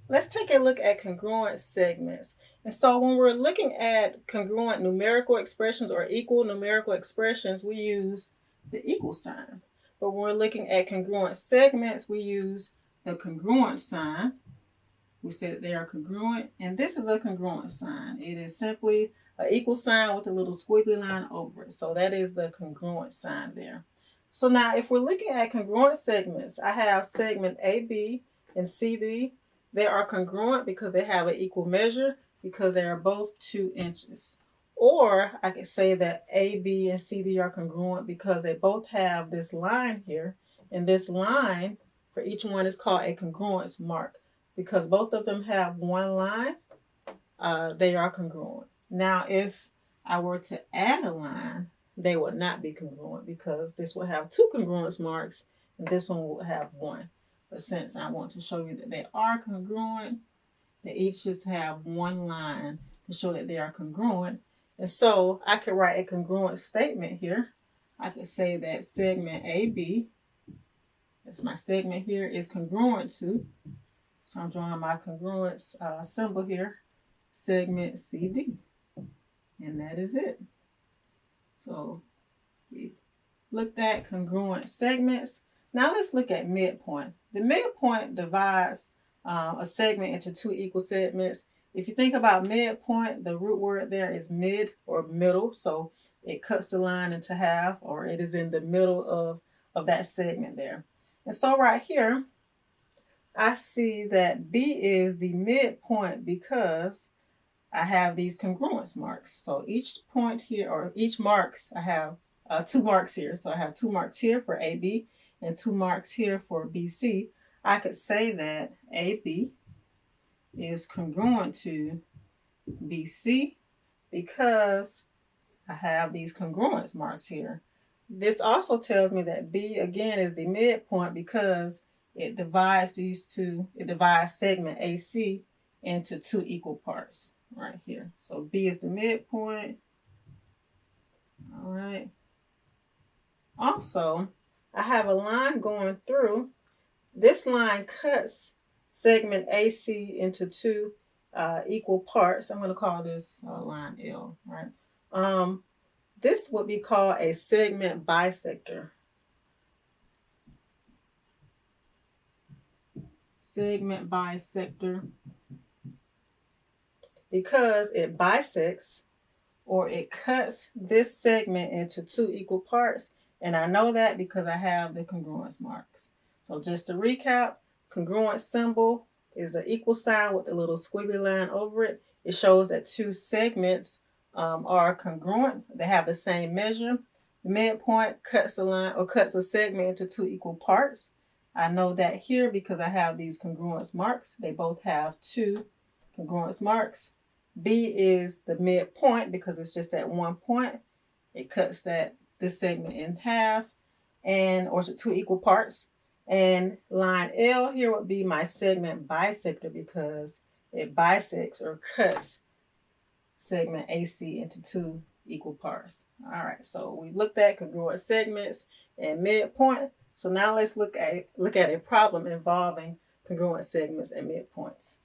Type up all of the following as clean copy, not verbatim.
let's take a look at congruent segments. And so when we're looking at congruent numerical expressions or equal numerical expressions, we use the equal sign. But when we're looking at congruent segments, we use the congruent sign. We said that they are congruent, and this is a congruent sign. It is simply an equal sign with a little squiggly line over it. So that is the congruent sign there. So now if we're looking at congruent segments, I have segment AB and CD. They are congruent because they have an equal measure because they are both 2 inches. Or I could say that AB and CD are congruent because they both have this line here, and this line for each one is called a congruence mark. Because both of them have one line, they are congruent. Now, if I were to add a line, they would not be congruent because this will have 2 congruence marks and this one will have 1. But since I want to show you that they are congruent, they each just have one line to show that they are congruent. And so I could write a congruent statement here. I could say that segment AB, that's my segment here, is congruent to, so I'm drawing my congruence symbol here, segment CD. And that is it. So we looked at congruent segments. Now let's look at midpoint. The midpoint divides a segment into 2 equal segments. If you think about midpoint, the root word there is mid or middle. So it cuts the line into half, or it is in the middle of that segment there. And so right here, I see that B is the midpoint because I have these congruence marks. So each point here, or each marks, I have 2 marks here. So I have 2 marks here for AB and 2 marks here for BC. I could say that AB is congruent to BC because I have these congruence marks here. This also tells me that B again is the midpoint because it divides segment AC into 2 equal parts right here. So B is the midpoint. All right. Also, I have a line going through. This line cuts segment AC into 2 equal parts. I'm going to call this line L, right? This would be called a segment bisector. Segment bisector because it bisects, or it cuts this segment into 2 equal parts. And I know that because I have the congruence marks. So just to recap, congruent symbol is an equal sign with a little squiggly line over it. It shows that 2 segments are congruent. They have the same measure. The midpoint cuts a line or cuts a segment into 2 equal parts. I know that here because I have these congruence marks. They both have 2 congruence marks. B is the midpoint because it's just at one point. It cuts this segment in half or to 2 equal parts. And line L here would be my segment bisector because it bisects or cuts segment AC into 2 equal parts. All right, so we looked at congruent segments and midpoint. So now let's look at a problem involving congruent segments and midpoints.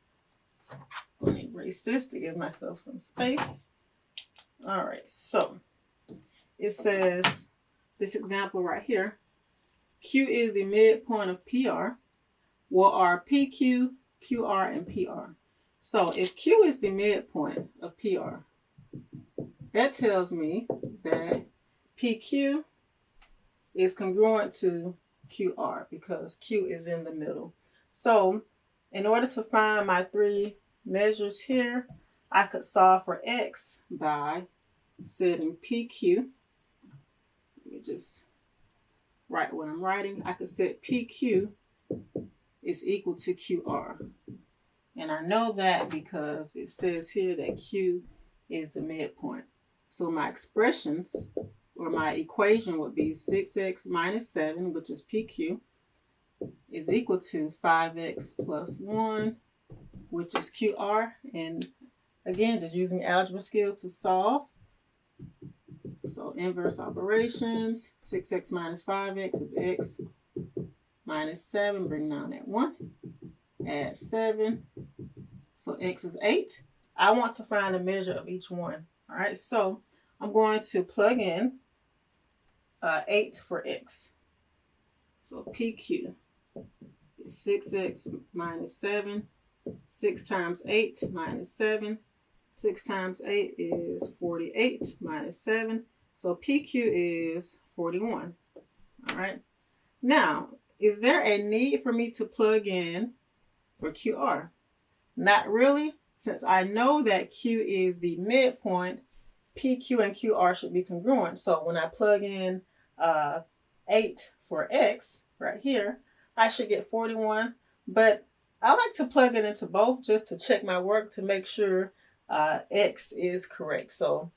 Let me erase this to give myself some space. All right, so it says this example right here. Q is the midpoint of PR. What are PQ, QR, and PR? So if Q is the midpoint of PR, that tells me that PQ is congruent to QR because Q is in the middle. So in order to find my 3 measures here, I could solve for X by setting PQ. Let me just write what I'm writing. I could set PQ is equal to QR. And I know that because it says here that Q is the midpoint. So my expressions or my equation would be 6x minus 7, which is PQ, is equal to 5x plus 1, which is QR. And again, just using algebra skills to solve. So inverse operations, 6x minus 5x is x minus 7, bring down that 1, add 7, So x is 8. I want to find the measure of each one. All right, so I'm going to plug in 8 for x. So PQ is 6x minus 7. 6 times 8 minus 7. 6 times 8 is 48 minus 7. So PQ is 41. All right. Now, is there a need for me to plug in for QR? Not really. Since I know that Q is the midpoint, PQ and QR should be congruent. So when I plug in 8 for X right here, I should get 41. But I like to plug it into both just to check my work to make sure X is correct. So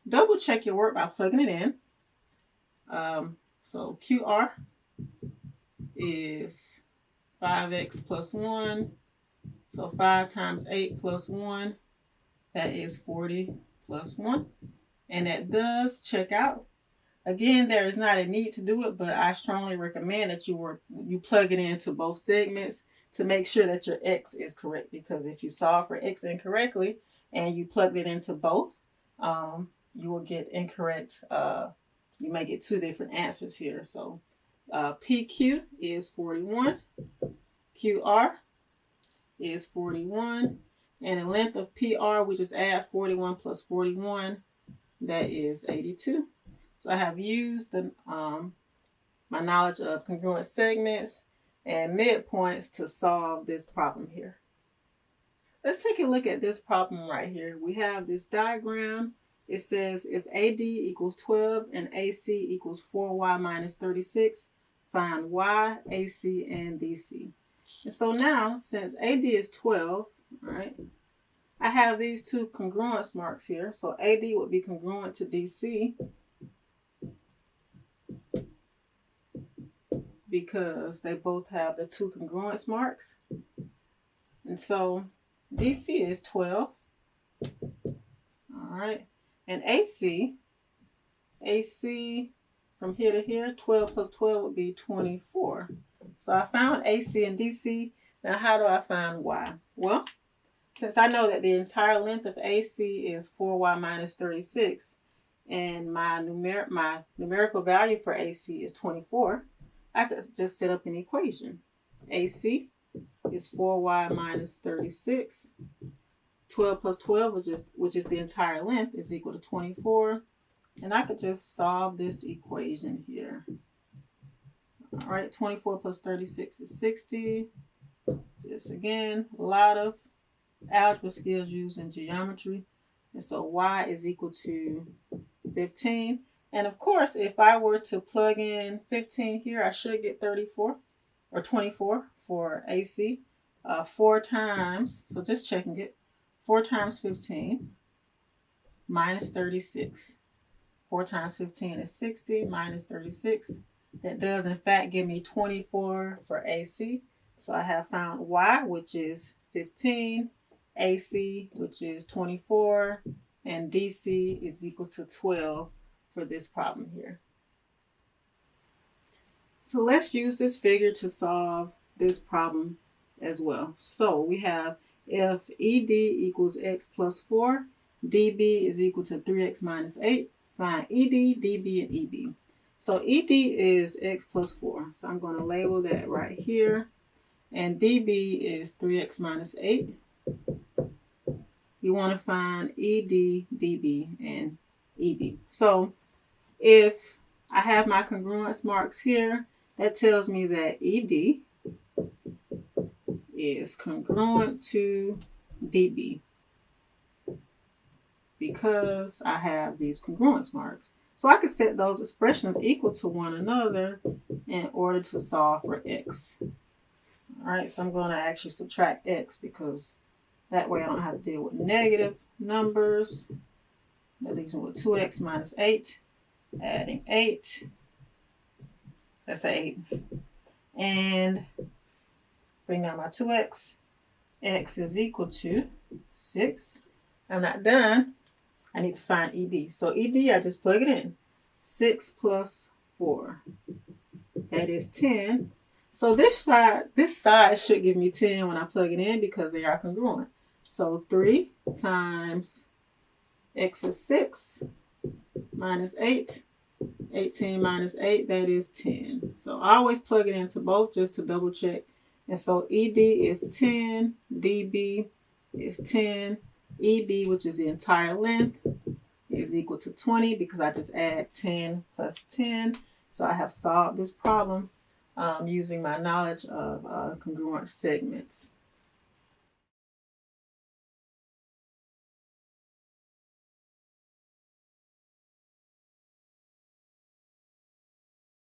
double check your work by plugging it in. So QR is 5x plus 1. So 5 times 8 plus 1, that is 40 plus 1. And that does check out. Again, there is not a need to do it, but I strongly recommend that you plug it into both segments to make sure that your x is correct. Because if you solve for x incorrectly and you plug it into both, you will get incorrect. You may get two different answers here. So PQ is 41. QR is 41. And the length of PR, we just add 41 plus 41. That is 82. So I have used my knowledge of congruent segments and midpoints to solve this problem here. Let's take a look at this problem right here. We have this diagram. It says if AD equals 12 and AC equals 4y minus 36, find y, AC, and DC. And so now, since AD is 12, all right, I have these two congruence marks here. So AD would be congruent to DC because they both have the two congruence marks. And so DC is 12. All right. And AC from here to here, 12 plus 12 would be 24. So I found AC and DC. Now how do I find Y? Well, since I know that the entire length of AC is 4y minus 36, and my numerical value for AC is 24, I could just set up an equation. AC is 4y minus 36. 12 plus 12, which is the entire length, is equal to 24. And I could just solve this equation here. All right, 24 plus 36 is 60. Just again, a lot of algebra skills used in geometry. And so y is equal to 15. And of course, if I were to plug in 15 here, I should get 34 or 24 for AC. 4 times, so just checking it, 4 times 15 minus 36. 4 times 15 is 60 minus 36. That does in fact give me 24 for AC. So I have found Y, which is 15, AC, which is 24, and DC is equal to 12 for this problem here. So let's use this figure to solve this problem as well. So we have if ED equals x plus 4, DB is equal to 3x minus 8, find ED, DB, and EB. So ED is x plus 4. So I'm going to label that right here. And DB is 3x minus 8. You want to find ED, DB, and EB. So if I have my congruence marks here, that tells me that ED is congruent to DB because I have these congruence marks. So I could set those expressions equal to one another in order to solve for x. All right, so I'm going to actually subtract x because that way I don't have to deal with negative numbers. That leaves me with 2x minus 8, adding 8. That's 8. And bring down my 2x. X is equal to 6. I'm not done. I need to find ED. So ED, I just plug it in. 6 plus 4. That is 10. So this side should give me 10 when I plug it in because they are congruent. So 3 times x is 6 minus 8. 18 minus 8, that is 10. So I always plug it into both just to double check. And so ED is 10, DB is 10, EB, which is the entire length, is equal to 20 because I just add 10 plus 10. So I have solved this problem using my knowledge of congruent segments.